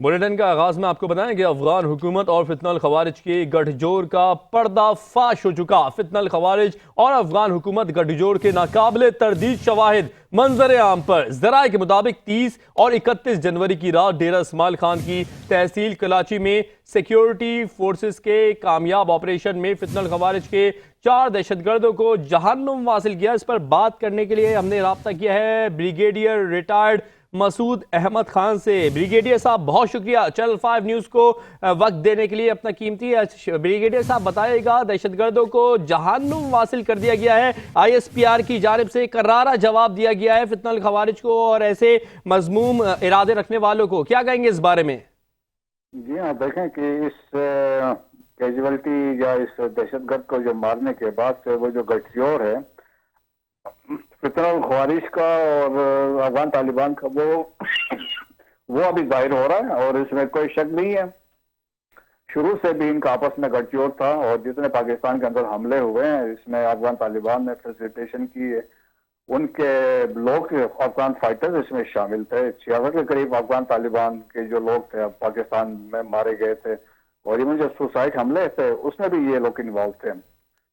Bulletin का आगाज में आपको बताएं कि अफगान हुकूमत और फितनल खवारिज के गठजोड़ का पर्दाफाश हो चुका। फितनल खवारिज और अफगान हुकूमत गठजोड़ के नाकाबिले तरदीद शवाहिद मंजर आम पर। जराये के मुताबिक 30 और 31 जनवरी की रात डेरा इस्माइल खान की तहसील कराची में सिक्योरिटी फोर्सेस के कामयाब ऑपरेशन में फितनल खवारिज के 4 दहशतगर्दों को जहन्नुम हासिल किया। इस पर बात करने के लिए हमने राब्ता किया है ब्रिगेडियर रिटायर्ड मसूद अहमद खान से। ब्रिगेडियर साहब बहुत शुक्रिया चैनल 5 न्यूज को वक्त देने के लिए अपना कीमती। ब्रिगेडियर साहब बताइएगा, दहशतगर्दों को जहन्नुम हासिल कर दिया गया है, ISPR की जानिब से करारा जवाब दिया गया है फितनल खवारिज को और ऐसे मजमूम इरादे रखने वालों को, क्या कहेंगे इस बारे में? जी हाँ, देखें कि इस कैजुअलिटी या इस दहशतगर्द को जो मारने के बाद से वो जो गठजोड़ है फितनल खवारिज का और अफगान तालिबान का वो अभी जाहिर हो रहा है और इसमें कोई शक नहीं है। शुरू से भी इनका आपस में गठजोड़ था और जितने पाकिस्तान के अंदर हमले हुए हैं इसमें अफगान तालिबान ने फैसिलिटेशन की है। उनके लोग अफगान फाइटर्स इसमें शामिल थे। 66 के करीब अफगान तालिबान के जो लोग थे पाकिस्तान में मारे गए थे और इवन जो सुसाइड हमले थे उसमें भी ये लोग इन्वॉल्व थे।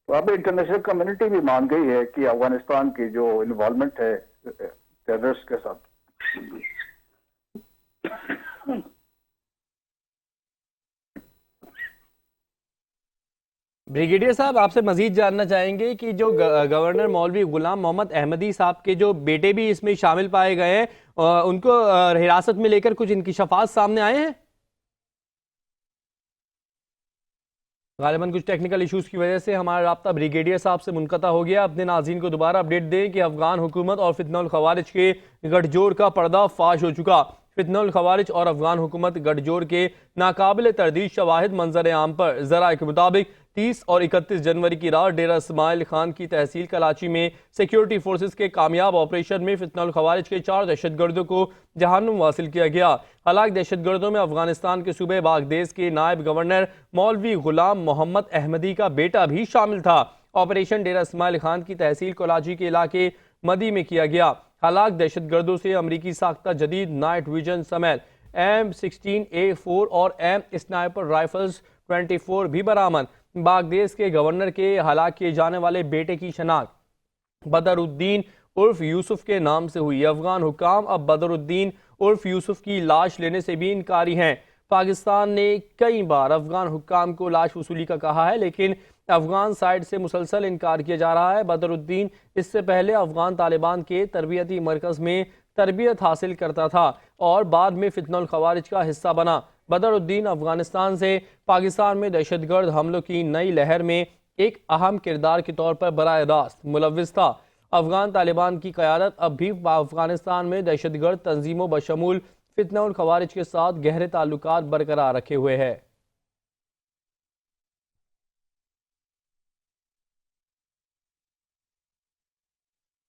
तो अब इंटरनेशनल कम्युनिटी भी मान गई है कि अफगानिस्तान की जो इन्वॉल्वमेंट है टेररिस्ट के साथ। ब्रिगेडियर साहब आपसे मजीद जानना चाहेंगे कि जो गवर्नर मौलवी गुलाम मोहम्मद अहमदी साहब के जो बेटे भी इसमें शामिल पाए गए हैं, उनको हिरासत में लेकर कुछ इंकिशाफात सामने आए हैं? गालिबन कुछ टेक्निकल इश्यूज की वजह से हमारा राब्ता ब्रिगेडियर साहब से मुनक़ता हो गया। अपने नाज़रीन को दोबारा अपडेट दें कि अफगान हुकूमत और फितनल खवारिज के गठजोड़ का पर्दा फाश हो चुका। फितनल खवारिज और अफगान हुकूमत गठजोड़ के नाकाबिले तरदीद शवाहिद मंजर आम पर। ज़राए के मुताबिक 30 और 31 जनवरी की रात डेरा इस्माइल खान की तहसील कराची में सिक्योरिटी फोर्सेस के कामयाब ऑपरेशन में फितनल खवारिज के 4 दहशतगर्दों को जहन्नुम हासिल किया गया। हलाक दहशतगर्दों में अफगानिस्तान के सूबे बागदेश के नायब गवर्नर मौलवी गुलाम मोहम्मद अहमदी का बेटा भी शामिल था। ऑपरेशन डेरा इस्माइल खान की तहसील कराची के इलाके मदी में किया गया। हलाक दहशतगर्दों से अमरीकी साख्ता जदीद नाइट विजन समेत M16A4 और M स्नाइपर राइफल्स 24 भी बरामद। बागदेश के गवर्नर के हलाक किए जाने वाले बेटे की शनाख्त बदरुद्दीन उर्फ यूसुफ के नाम से हुई। अफगान हुकाम अब बदरुद्दीन उर्फ यूसुफ की लाश लेने से भी इनकारी हैं। पाकिस्तान ने कई बार अफगान हुकाम को लाश वसूली का कहा है, लेकिन अफगान साइड से मुसलसल इनकार किया जा रहा है। बदरुद्दीन इससे पहले अफगान तालिबान के तरबियती मरकज में तरबियत हासिल करता था और बाद में फितनल खवारिज का हिस्सा बना। बदरुद्दीन अफगानिस्तान से पाकिस्तान में दहशतगर्द हमलों की नई लहर में एक अहम किरदार के तौर पर बराह रास्त मुलव्विस था। अफगान तालिबान की क़यादत अब भी अफगानिस्तान में दहशतगर्द तंजीमों बशमूल फितनल खवारिज के साथ गहरे ताल्लुकात बरकरार रखे हुए है।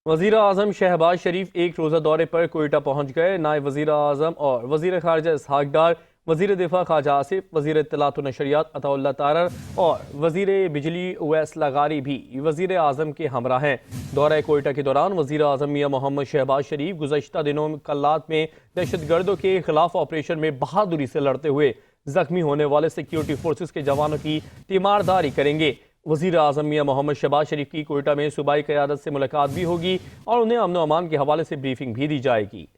वज़ीर आज़म शहबाज शरीफ एक रोज़ा दौरे पर कोयटा पहुँच गए। नायब वज़ीर आज़म और वज़ीर ख़ारजा इसहाक़ डार, वज़ीर दिफ़ा ख्वाजा आसिफ, वज़ीर इत्तलात व नशरियात अताउल्लाह तारर और वज़ीर बिजली उवैस लगारी भी वज़ीर आज़म के हमरा हैं। दौरा कोयटा के दौरान वज़ीर आज़म मियाँ मोहम्मद शहबाज शरीफ गुज़श्ता दिनों कल्लात में दहशतगर्दों के खिलाफ ऑपरेशन में बहादुरी से लड़ते हुए जख्मी होने वाले सिक्योरिटी फोर्सेस के जवानों की तीमारदारी करेंगे। वज़ीर आज़म मियाँ मोहम्मद शहबाज शरीफ की कोयटा में सूबाई क़यादत से मुलाकात भी होगी और उन्हें अमन व अमान के हवाले से ब्रीफिंग भी दी जाएगी।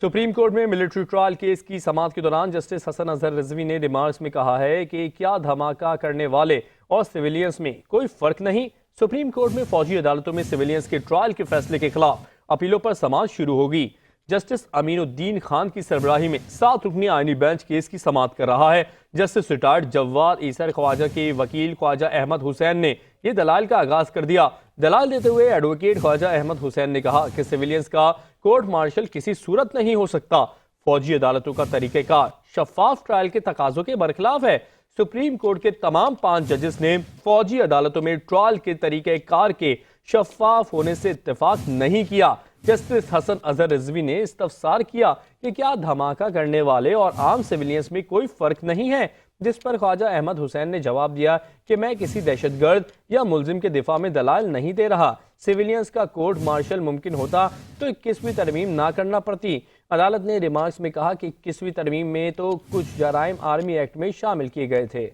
सुप्रीम कोर्ट में मिलिट्री ट्रायल केस की समाअत के दौरान जस्टिस हसन अजहर रिजवी ने रिमार्क्स में कहा है कि क्या धमाका करने वाले और सिविलियंस में कोई फर्क नहीं। सुप्रीम कोर्ट में फौजी अदालतों में सिविलियंस के ट्रायल के फैसले के खिलाफ अपीलों पर समाअत शुरू होगी। जस्टिस अमीनुद्दीन खान की सरबराही में 7 रुकनी आईनी बेंच केस की समाअत कर रहा है। जस्टिस रिटायर्ड जव्वाद ईसर ख्वाजा के वकील ख्वाजा अहमद हुसैन ने यह दलाल का आगाज कर दिया। दलाल देते हुए एडवोकेट ख्वाजा अहमद हुसैन ने कहा कि सिविलियंस का कोर्ट मार्शल किसी सूरत नहीं हो सकता। फौजी अदालतों का तरीक़ेकार शफाफ ट्रायल के तकाजों के बरखिलाफ है। सुप्रीम कोर्ट के तमाम 5 जजेस ने फौजी अदालतों में ट्रायल के तरीक़ेकार के शफाफ होने से इत्तेफाक नहीं किया। जस्टिस हसन अजहर रिजवी ने इस्तफसार किया कि क्या धमाका करने वाले और आम सिविलियंस में कोई फर्क नहीं है। जिस पर ख्वाजा अहमद हुसैन ने जवाब दिया कि मैं किसी दहशतगर्द या मुलजिम के दिफा में दलाल नहीं दे रहा। सिविलियंस का कोर्ट मार्शल मुमकिन होता तो 21वीं तरमीम ना करना पड़ती। अदालत ने रिमार्क्स में कहा कि 21वीं तरमीम में तो कुछ जराइम आर्मी एक्ट में शामिल किए गए थे।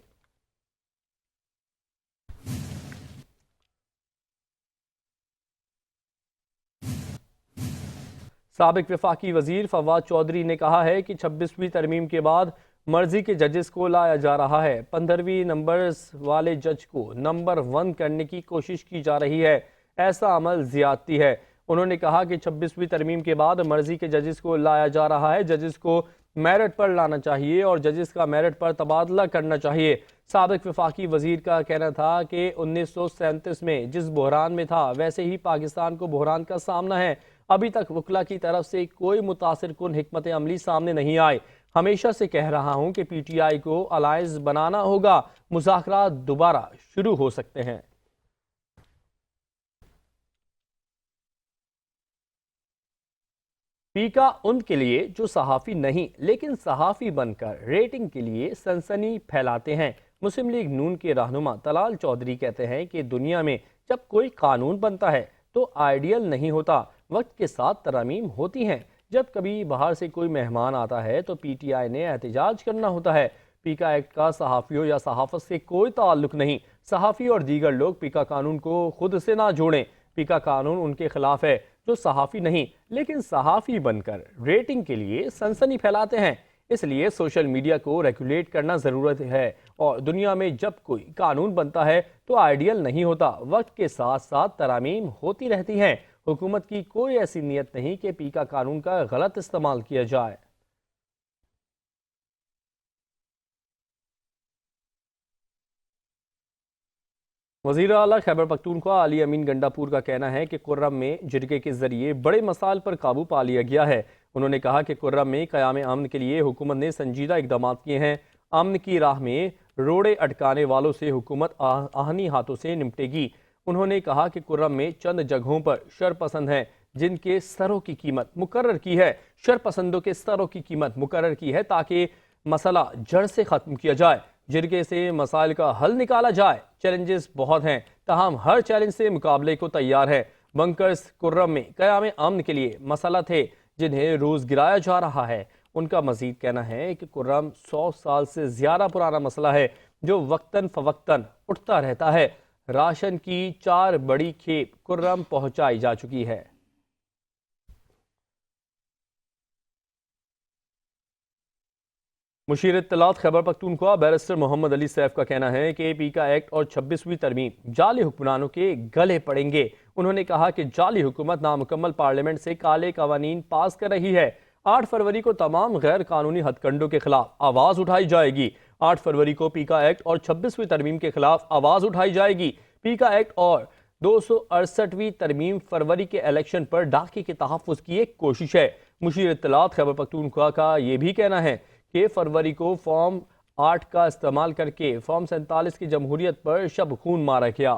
साबिक वफाकी वजीर फवाद चौधरी ने कहा है कि 26वीं तरमीम के बाद मर्जी के जजेस को लाया जा रहा है। 15वीं नंबर्स वाले जज को नंबर 1 करने की कोशिश की जा रही है। ऐसा अमल ज्यादती है। उन्होंने कहा कि 26वीं तरमीम के बाद मर्जी के जजेस को लाया जा रहा है। जजेस को मेरिट पर लाना चाहिए और जजेस का मेरिट पर तबादला करना चाहिए। साबिक वफाकी वजीर का कहना था कि 1937 में जिस बहरान में था वैसे ही पाकिस्तान को बहरान का सामना है। अभी तक वकला की तरफ से कोई मुतासिर कुन हिकमत अमली सामने नहीं आए। हमेशा से कह रहा हूं कि PTI को अलायंस बनाना होगा। मुज़ाकरात दोबारा शुरू हो सकते हैं। पीका उनके लिए जो सहाफ़ी नहीं लेकिन सहाफ़ी बनकर रेटिंग के लिए सनसनी फैलाते हैं। मुस्लिम लीग नून के रहनुमा तलाल चौधरी कहते हैं कि दुनिया में जब कोई कानून बनता है तो आइडियल नहीं होता, वक्त के साथ तरमीम होती हैं। जब कभी बाहर से कोई मेहमान आता है तो PTI ने एहतजाज करना होता है। पीका एक्ट का सहाफ़ियों या सहाफ़त से कोई ताल्लुक नहीं। सहाफ़ी और दीगर लोग पीका कानून को खुद से ना जोड़ें। पीका कानून उनके खिलाफ है जो सहाफ़ी नहीं लेकिन सहाफ़ी बनकर रेटिंग के लिए सनसनी फैलाते हैं। इसलिए सोशल मीडिया को रेगुलेट करना ज़रूरत है और दुनिया में जब कोई कानून बनता है तो आइडियल नहीं होता, वक्त के साथ साथ तरामीम होती रहती हैं। हुकूमत की कोई ऐसी नीयत नहीं कि पीका कानून का गलत इस्तेमाल किया जाए। वज़ीर आला खैबर पख्तूनख्वा अली अमीन गंडापुर का कहना है कि कुर्रम में जिरगे के जरिए बड़े मसाइल पर काबू पा लिया गया है। उन्होंने कहा कि कुर्रम में क़याम अमन के लिए हुकूमत ने संजीदा इकदाम किए हैं। अमन की राह में रोड़े अटकाने वालों से हुकूमत आहनी हाथों से निपटेगी। उन्होंने कहा कि कुर्रम में चंद जगहों पर शरपसंद हैं जिनके सरों की कीमत मुकर्रर की है। शरपसंदों के सरों की कीमत मुकर्रर की है ताकि मसला जड़ से ख़त्म किया जाए, जिरगे से मसाइल का हल निकाला जाए। चैलेंजेस बहुत हैं, ताहम हर चैलेंज से मुकाबले को तैयार है। बंकर्स कुर्रम में क़याम अमन के लिए मसला थे जिन्हें रोज़ गिराया जा रहा है। उनका मजीद कहना है कि कुर्रम 100 साल से ज़्यादा पुराना मसला है जो वक्तन फ़वक्तन उठता रहता है। राशन की 4 बड़ी खेप कुर्रम पहुंचाई जा चुकी है। मुशीर इत्तलात खैबर पख्तूनख्वा बैरिस्टर मोहम्मद अली सैफ का कहना है कि पीका एक्ट और 26वीं तरमीम जाली हुक्मरानों के गले पड़ेंगे। उन्होंने कहा कि जाली हुकूमत नामुकम्मल पार्लियामेंट से काले कवानीन पास कर रही है। 8 फरवरी को तमाम गैर कानूनी हथकंडों के खिलाफ आवाज़ उठाई जाएगी। 8 फरवरी को पीका एक्ट और 26वीं तरमीम के खिलाफ आवाज़ उठाई जाएगी। पीका एक्ट और 268वीं तरमीम फरवरी के इलेक्शन पर डाके के तहफ़्फ़ुज़ की एक कोशिश है। मुशीर इत्तलात खैबर पख्तूनख्वा का यह भी कहना है कि फरवरी को फॉर्म 8 का इस्तेमाल करके फॉर्म 47 की जमहूरियत पर शब खून मारा गया।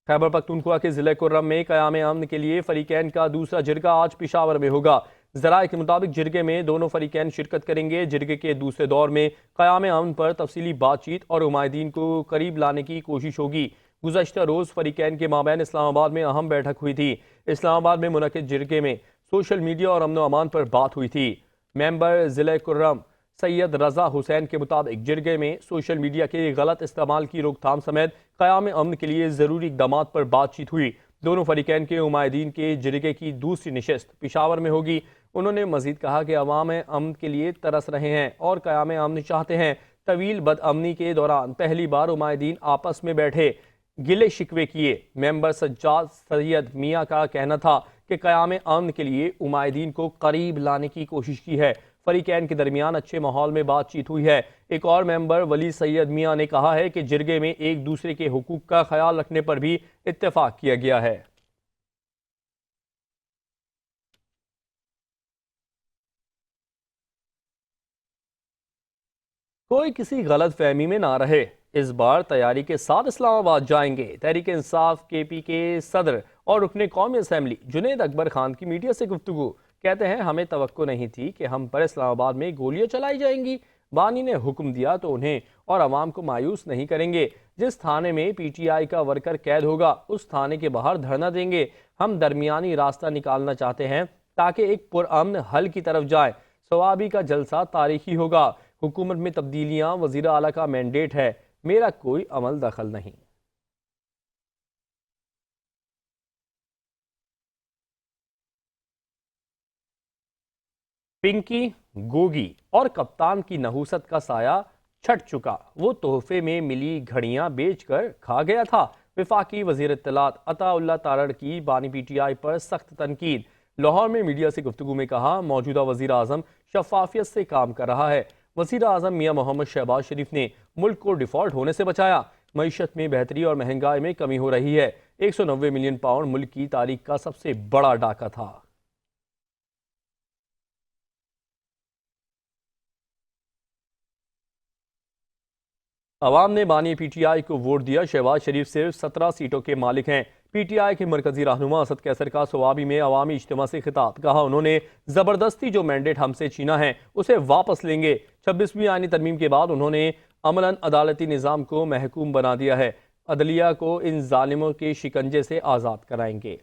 खैबर पख्तूनख्वा के जिले कुर्रम में क़याम अमन के लिए फरीकैन का दूसरा जिरगा आज पेशावर में होगा। ज़राए के मुताबिक जिरगे में दोनों फरीकैन शिरकत करेंगे। जिरगे के दूसरे दौर में क़याम अमन पर तफसीली बातचीत और उमायदीन को करीब लाने की कोशिश होगी। गुज़श्ता रोज़ फरीकैन के माबैन इस्लामाबाद में अहम बैठक हुई थी। इस्लामाबाद में मुनक़िद जिरगे में सोशल मीडिया और अमन अमान पर बात हुई थी। मेंबर ज़िले कुर्रम सैयद रज़ा हुसैन के मुताबिक जिरगे में सोशल मीडिया के गलत इस्तेमाल की रोकथाम समेत क़याम अमन के लिए ज़रूरी इक़दामात पर बातचीत हुई। दोनों फरीकैन के उमायदीन के जिरगे की दूसरी नशस्त पेशावर में होगी। उन्होंने मजीद कहा कि अवाम अमन के लिए तरस रहे हैं और क़याम अमन चाहते हैं। तवील बदअमनी के दौरान पहली बार उमायदीन आपस में बैठे, गिले शिकवे किए। मेंबर सज्जाद सैयद मियाँ का कहना था कि क़याम अमन के लिए उमायदीन को करीब लाने की कोशिश की है। फरीकैन के दरमियान अच्छे माहौल में बातचीत हुई है। एक और मेंबर वली सैयद मियाँ ने कहा है कि जिरगे में एक दूसरे के हुकूक का ख्याल रखने पर भी इत्तेफाक किया गया है। कोई किसी गलत फहमी में ना रहे, इस बार तैयारी के साथ इस्लामाबाद जाएंगे। तहरीक इंसाफ KP के सदर और रुकने कौमी असम्बली जुनेद अकबर खान की मीडिया से गुफ्तगू। कहते हैं हमें तवक्को नहीं थी कि हम पर इस्लामाबाद में गोलियां चलाई जाएंगी। बानी ने हुक्म दिया तो उन्हें और अवाम को मायूस नहीं करेंगे। जिस थाने में पीटीआई का वर्कर कैद होगा उस थाने के बाहर धरना देंगे। हम दरमियानी रास्ता निकालना चाहते हैं ताकि एक पुरअमन हल की तरफ जाए। सवाबी का जलसा तारीखी होगा। हुकूमत में तब्दीलियां वजीर आला का मैंडेट है, मेरा कोई अमल दखल नहीं। पिंकी, गोगी और कप्तान की नहूसत का साया छट चुका। वो तोहफे में मिली घड़ियां बेचकर खा गया था। विफाकी वजीर इत्तलात अताउल्लाह तारड़ की बानी पीटीआई पर सख्त तनकीद। लाहौर में मीडिया से गुफ्तगू में कहा मौजूदा वजीर आजम शफाफियत से काम कर रहा है। वजीर आजम मियां मोहम्मद शहबाज शरीफ ने मुल्क को डिफॉल्ट होने से बचाया। मईशत में बेहतरी और महंगाई में कमी हो रही है। 190 मिलियन पाउंड मुल्क की तारीख का सबसे बड़ा डाका था। अवाम ने बानी पीटीआई को वोट दिया। शहबाज शरीफ सिर्फ 17 सीटों के मालिक हैं। पीटीआई के मरकजी रहनुमा असद कैसर का सवाबी में अवामी इज्तिमा से खिताब। कहा उन्होंने जबरदस्ती जो मैंडेट हमसे छीना है उसे वापस लेंगे। 26वीं आईनी तरमीम के बाद उन्होंने अमलन अदालती निज़ाम को महकूम बना दिया है। अदलिया को इन जालिमों के शिकंजे से आज़ाद कराएंगे।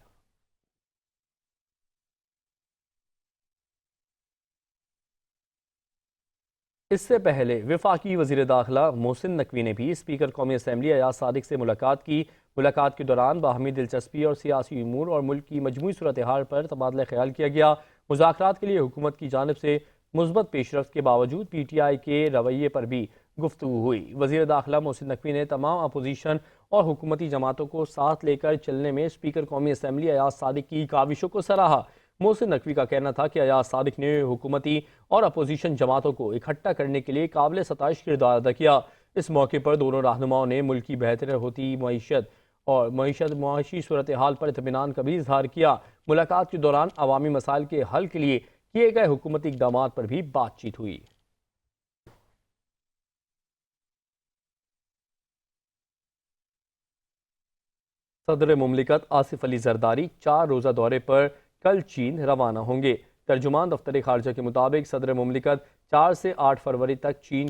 इससे पहले विफाकी वजीर दाखिला मोहसिन नकवी ने भी स्पीकर कौमी असम्बली अयाज सादिक से मुलाकात की। मुलाकात के दौरान बाहमी दिलचस्पी और सियासी उमूर और मुल्क की मजमूई सूरत हाल पर तबादला ख्याल किया गया। मुज़ाकरात के लिए हुकूमत की जानिब से मुस्बत पेशरफ्त के बावजूद पीटीआई के रवैये पर भी गुफ्तगू हुई। वजीर दाखिला मोहसिन नकवी ने तमाम अपोजिशन और हुकूमती जमातों को साथ लेकर चलने में स्पीकर कौमी असम्बली अयाज सादिक की काविशों को सराहा। मोहसिन नकवी का कहना था कि अयाज सादिक ने हुकूमती और अपोजिशन जमातों को इकट्ठा करने के लिए काबिल सताइश किरदार अदा किया। इस मौके पर दोनों रहनुमाओं ने मुल्क की बेहतर होती मुआशी सूरत हाल पर इत्मीनान का भी इजहार किया। मुलाकात के दौरान अवामी मसाइल के हल के लिए किए गए हुकूमती इकदाम पर भी बातचीत हुई। सदर मुमलिकत आसिफ अली जरदारी 4 रोज़ा दौरे पर कल चीन रवाना होंगे। तर्जुमान दफ्तर खारजा के मुताबिक सदर मुमलिकत 4 से 8 फरवरी तक चीन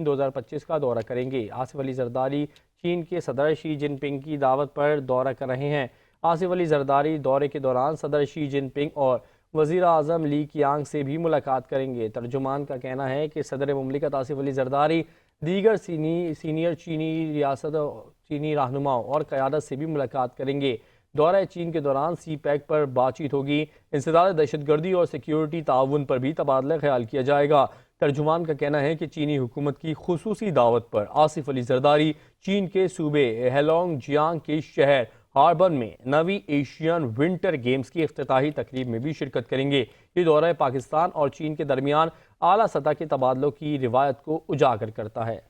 2025 का दौरा करेंगे। आसिफ अली जरदारी चीन के सदर शी जिनपिंग की दावत पर दौरा कर रहे हैं। आसिफ अली जरदारी दौरे के दौरान सदर शी जिनपिंग और वज़ीर आज़म ली कियांग से भी मुलाकात करेंगे। तर्जुमान का कहना है कि सदर मुमलिकत आसिफ अली जरदारी दीगर सीनियर चीनी रहनुमाओं और क़यादत से भी मुलाकात करेंगे। दौरा चीन के दौरान सी पैक पर बातचीत होगी। इंसदाद दहशतगर्दी और सिक्योरिटी ताउन पर भी तबादला ख्याल किया जाएगा। तर्जुमान का कहना है कि चीनी हुकूमत की खुसूसी दावत पर आसिफ अली जरदारी चीन के सूबे हेलोंग जियांग के शहर हार्बन में नवी एशियन विंटर गेम्स की इफ्तिताही तकरीब में भी शिरकत करेंगे। ये दौरा पाकिस्तान और चीन के दरमियान आला सतह के तबादलों की रिवायत को उजागर करता है।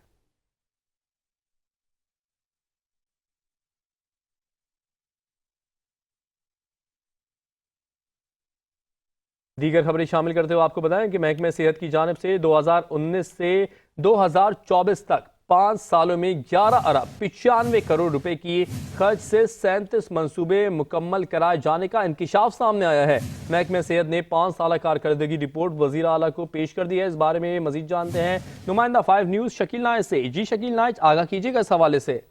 दीगर खबरें शामिल करते हुए आपको बताएं कि महकमे सेहत की जानिब से 2019 से 2024 तक 5 सालों में 11 अरब 95 करोड़ रुपए की खर्च से 37 मंसूबे मुकम्मल कराए जाने का इंकिशाफ सामने आया है। महकमे सेहत ने 5 साल कारकर्दगी रिपोर्ट वजीर आला को पेश कर दी है। इस बारे में मजीद जानते हैं नुमाइंदा 5 न्यूज़ शकील नाइच से। जी शकील नाइच, आगाह कीजिएगा इस हवाले से।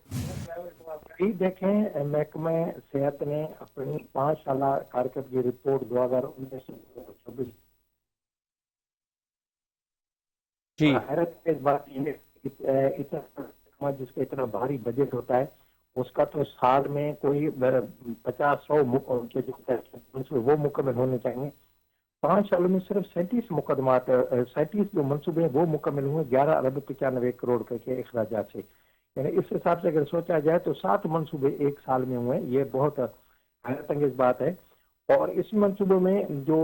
देखें, महकमे सेहत ने अपनी 5 साल कारकर्दगी रिपोर्ट 2019-2024 जी हैरत की बात ये इतना जिसका इतना भारी बजट होता है उसका तो साल में कोई 50-100 वो मुकम्मल होने चाहिए। 5 सालों में सिर्फ 37 जो मनसूबे वो मुकम्मल हुए 11 अरब 95 करोड़ के अखराजात से। यानी इस हिसाब से अगर सोचा जाए तो 7 मंसूबे एक साल में हुए। ये बहुत हैरत अंगेज बात है। और इस मंसूबों में जो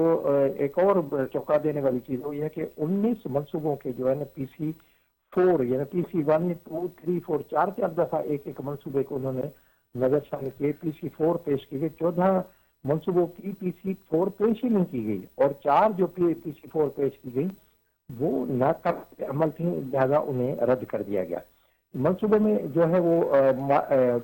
एक और चौंका देने वाली चीज वो ये है कि 19 मंसूबों के जो है ना PC4 यानी PC1, 2, 3, 4 4 दफा एक मंसूबे को उन्होंने नजरसानी किए। PC4 पेश की गई, 14 मंसूबों की PC4 पेश ही नहीं की गई और 4 जो PC4 पेश की गई वो नाकाबिल अमल थी, लिहाजा उन्हें रद्द कर दिया गया। मंसूबे में जो है वो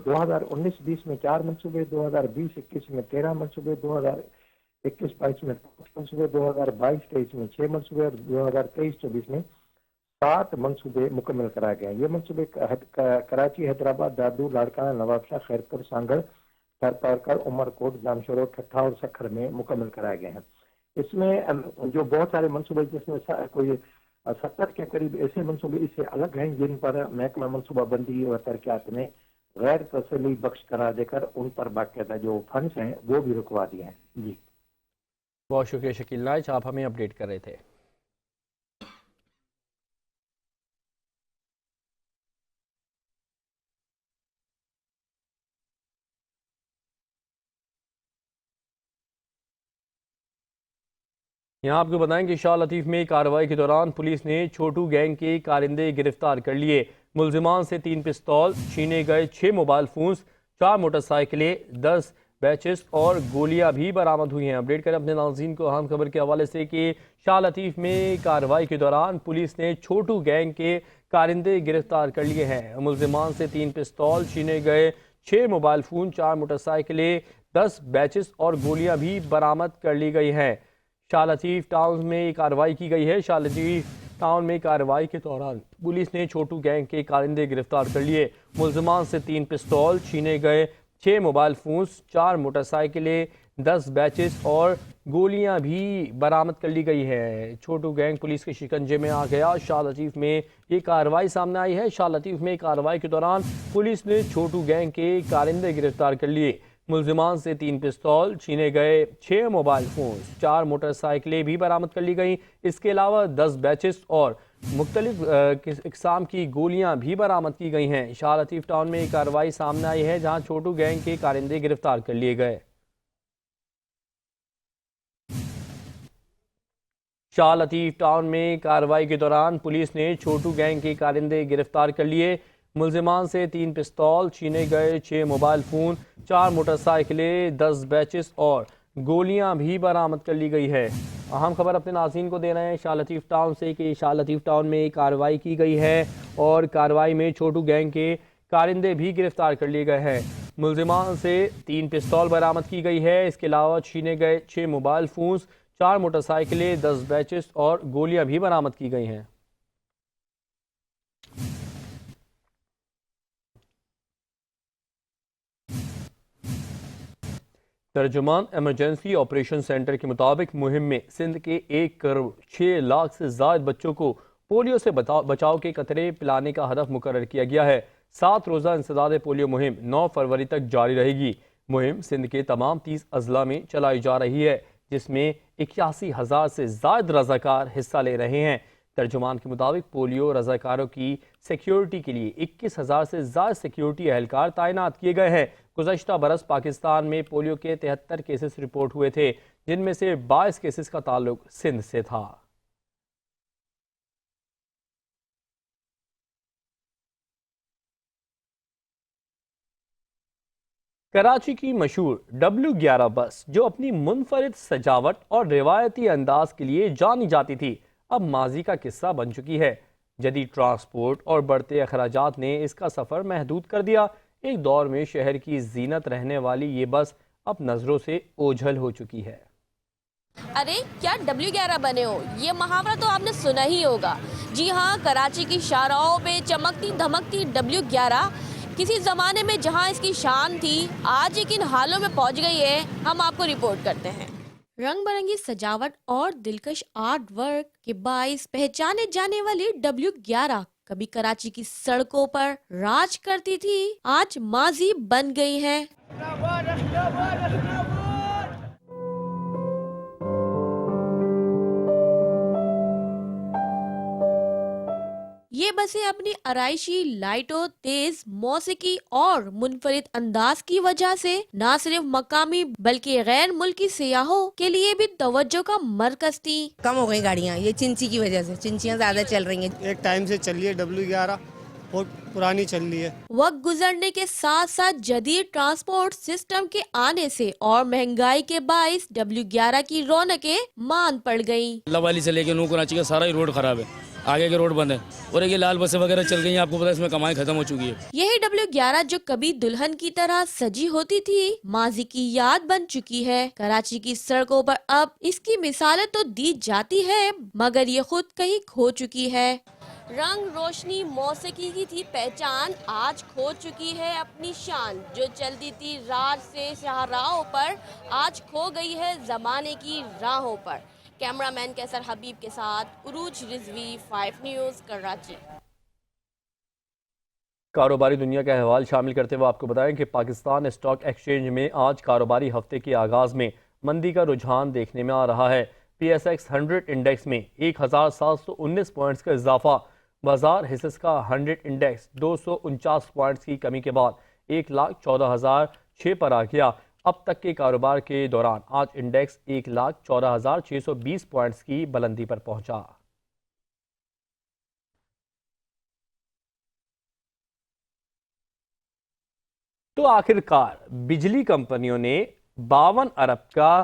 2019-20 में 4 मंसूबे, 2020-21 में 13 मंसूबे, 2021-22 में 5 मंसूबे, 2022-23 में 6 मंसूबे और 2023-24 में 7 मंसूबे मुकम्मल कराए गए हैं। ये मंसूबे कराची, हैदराबाद, दादू, लाड़काना, नवाबशाह, खैरपुर, सांगड़, थरपारकर, उमरकोट, जामशोरो, ठट्ठा और सखर में मुकम्मल कराए गए हैं। इसमें जो बहुत सारे मंसूबे, जिसमें कोई 70 के करीब ऐसे मंसूबे इससे अलग हैं जिन पर महकमा मनसूबाबंदी और तरक्यात ने गैर तसल्ली बख्श करार देकर उन पर बाकायदा जो फंड्स हैं वो भी रुकवा दिए हैं। जी, बहुत शुक्रिया शकील नाइच, आप हमें अपडेट कर रहे थे। यहाँ आपको बताएं कि शाह लतीफ़ में कार्रवाई के दौरान पुलिस ने छोटू गैंग के कारिंदे गिरफ्तार कर लिए। मुलजिमान से 3 पिस्तौल, छीने गए 6 मोबाइल फोन्स, 4 मोटरसाइकिलें, 10 बैचेस और गोलियां भी बरामद हुई हैं। अपडेट करें अपने नाज़रीन को अहम खबर के हवाले से कि शाह लतीफ़ में कार्रवाई के दौरान पुलिस ने छोटू गैंग के कारिंदे गिरफ्तार कर लिए हैं। मुलजिमान से 3 पिस्तौल, छीने गए 6 मोबाइल फ़ोन, 4 मोटरसाइकिलें, 10 बैचेस और गोलियां भी बरामद कर ली गई हैं। शाह लतीफ़ टाउन में कार्रवाई की गई है। शाह लतीफ़ टाउन में कार्रवाई के दौरान पुलिस ने छोटू गैंग के कारिंदे गिरफ्तार कर लिए। मुलजिमान से 3 पिस्तौल, छीने गए 6 मोबाइल फोन्स, 4 मोटरसाइकिलें, 10 बैचेस और गोलियां भी बरामद कर ली गई है। छोटू गैंग पुलिस के शिकंजे में आ गया। शाह लतीफ़ में ये कार्रवाई सामने आई है। शाह लतीफ़ में कार्रवाई के दौरान पुलिस ने छोटू गैंग के कारिंदे गिरफ्तार कर लिए। मुलजिमान से 3 पिस्तौल, छीने गए 6 मोबाइल फोन्स, 4 मोटरसाइकिलें भी बरामद कर ली गई। इसके अलावा 10 बैचेस और मुख्तलिफ इकसाम की गोलियां भी बरामद की गई हैं। शाह लतीफ़ टाउन में एक कार्रवाई सामने आई है जहां छोटू गैंग के कारिंदे गिरफ्तार कर लिए गए। शाह लतीफ़ टाउन में कार्रवाई के दौरान पुलिस ने छोटू गैंग के कारिंदे गिरफ्तार कर लिए। मुलजिमान से 3 पिस्तौल, छीने गए 6 मोबाइल फ़ोन, 4 मोटरसाइकिलें, 10 बैचेस और गोलियां भी बरामद कर ली गई है। अहम खबर अपने नाज़रीन को दे रहे हैं शाह लतीफ़ टाउन से कि शाह लतीफ़ टाउन में कार्रवाई की गई है और कार्रवाई में छोटू गैंग के कारिंदे भी गिरफ्तार कर लिए गए हैं। मुलजिमान से 3 पिस्तौल बरामद की गई है। इसके अलावा छीने गए 6 मोबाइल फ़ोन्स, 4 मोटरसाइकिलें, 10 बैचेस और गोलियां भी बरामद की गई हैं। तर्जुमान इमरजेंसी ऑपरेशन सेंटर के मुताबिक मुहिम में सिंध के 1 करोड़ 6 लाख से ज़ायद बच्चों को पोलियो से बचाव के कतरे पिलाने का हदफ मुकर्रर किया गया है। 7 रोज़ा इंसदाद पोलियो मुहिम 9 फरवरी तक जारी रहेगी। मुहिम सिंध के तमाम 30 अजला में चलाई जा रही है, जिसमें 81,000 से ज़ायद रज़ाकार हिस्सा ले रहे हैं। तर्जुमान के मुताबिक पोलियो रज़ाकारों की सिक्योरिटी के लिए 21,000 से ज़ायद सिक्योरिटी एहलकार तैनात किए गए हैं। गुज़श्ता बरस पाकिस्तान में पोलियो के 73 केसेस रिपोर्ट हुए थे, जिनमें से 22 केसेस का ताल्लुक सिंध से था। कराची की मशहूर W11 बस, जो अपनी मुनफरिद सजावट और रिवायती अंदाज के लिए जानी जाती थी, अब माजी का किस्सा बन चुकी है। जदीद ट्रांसपोर्ट और बढ़ते अखराजात ने इसका सफ़र महदूद कर दिया। एक दौर में शहर की जीनत रहने वाली ये बस अब नजरों से ओझल हो चुकी है। अरे क्या W11 बने हो, ये मुहावरा तो आपने सुना ही होगा। जी हाँ, कराची की शाहराहों पे चमकती धमकती W11 किसी ज़माने में जहाँ इसकी शान थी, आज ये किन हालों में पहुँच गई है, हम आपको रिपोर्ट करते हैं। रंग बिरंगी सजावट और दिलकश आर्ट वर्क के बाइस पहचाने जाने वाली W11 कभी कराची की सड़कों पर राज करती थी, आज माजी बन गई है। ये बसें अपनी आराइशी लाइटों, तेज मौसीकी और मुनफरिद अंदाज की वजह से न सिर्फ मकामी बल्कि गैर मुल्की सियाहों के लिए भी तवज्जो का मरकज थी। कम हो गई गाड़ियाँ, ये चिंची की वजह से, चिंचियाँ ज्यादा चल रही हैं। एक टाइम से चल रही है W11, बहुत पुरानी चल रही है। वक्त गुजरने के साथ साथ जदीद ट्रांसपोर्ट सिस्टम के आने से और महंगाई के बाइस W11 की रौनकें मान पड़ गयी। लवाली से लेके नू कराची का सारा ही रोड खराब है, आगे के रोड बंद है और एक ये लाल बसें वगैरह चल गई हैं, आपको पता है इसमें कमाई खत्म हो चुकी है। यही W11 जो कभी दुल्हन की तरह सजी होती थी, माजी की याद बन चुकी है। कराची की सड़कों पर अब इसकी मिसालें तो दी जाती है, मगर ये खुद कहीं खो चुकी है। रंग रोशनी मौसीकी की थी पहचान, आज खो चुकी है अपनी शान। जो चलती थी राज से शाहराहों पर, आज खो गई है जमाने की राहों पर। कैमरामैन कैसर हबीब के साथ उरूज रिजवी, 5 न्यूज़, कराची। कारोबारी दुनिया का अहवाल शामिल करते हुए आपको बताएं कि पाकिस्तान स्टॉक एक्सचेंज में आज कारोबारी हफ्ते के आगाज में मंदी का रुझान देखने में आ रहा है। PSX 100 इंडेक्स में 1719 पॉइंट्स का इजाफा। बाजार हिस्स का 100 इंडेक्स 249 पॉइंट्स की कमी के बाद 1,14,006 पर आ गया। अब तक के कारोबार के दौरान आज इंडेक्स 1,14,620 पॉइंट्स की बुलंदी पर पहुंचा। तो आखिरकार बिजली कंपनियों ने 52 अरब का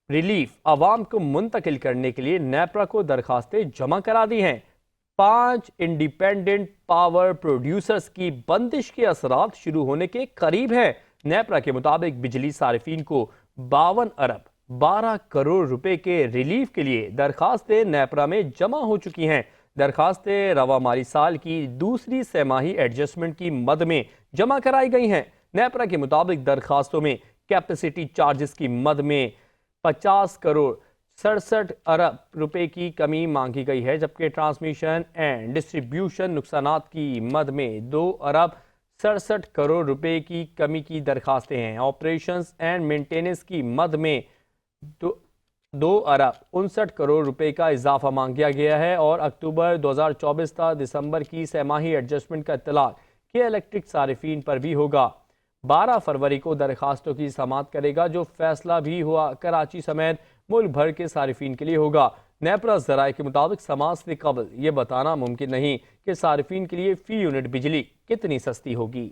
रिलीफ आवाम को मुंतकिल करने के लिए नेपरा को दरखास्तें जमा करा दी हैं। 5 इंडिपेंडेंट पावर प्रोड्यूसर्स की बंदिश के असरात शुरू होने के करीब हैं। नेपरा के मुताबिक बिजली सारिफीन को 52 अरब 12 करोड़ रुपए के रिलीफ के लिए दरखास्तें नेपरा में जमा हो चुकी हैं। दरखास्तें रवा माली साल की दूसरी सैमाही एडजस्टमेंट की मद में जमा कराई गई हैं। नेपरा के मुताबिक दरखास्तों में कैपेसिटी चार्जेस की मद में 50 करोड़ 67 अरब रुपए की कमी मांगी गई है, जबकि ट्रांसमिशन एंड डिस्ट्रीब्यूशन नुकसानात की मद में 2 अरब 67 करोड़ रुपए की कमी की दरखास्तें हैं। ऑपरेशंस एंड मेंटेनेंस की मद में 2 अरब 59 करोड़ रुपए का इजाफा मांगा गया है और अक्टूबर 2024 था दिसंबर की सैमाही एडजस्टमेंट का इत्तलाक के इलेक्ट्रिक सारिफीन पर भी होगा। 12 फरवरी को दरखास्तों की समाअत करेगा, जो फैसला भी हुआ कराची समेत मुल्क भर के सारिफीन के लिए होगा। नेपरा ज़राए के मुताबिक समाअत से कबल यह बताना मुमकिन नहीं कि सारिफीन के लिए फी यूनिट बिजली कितनी सस्ती होगी।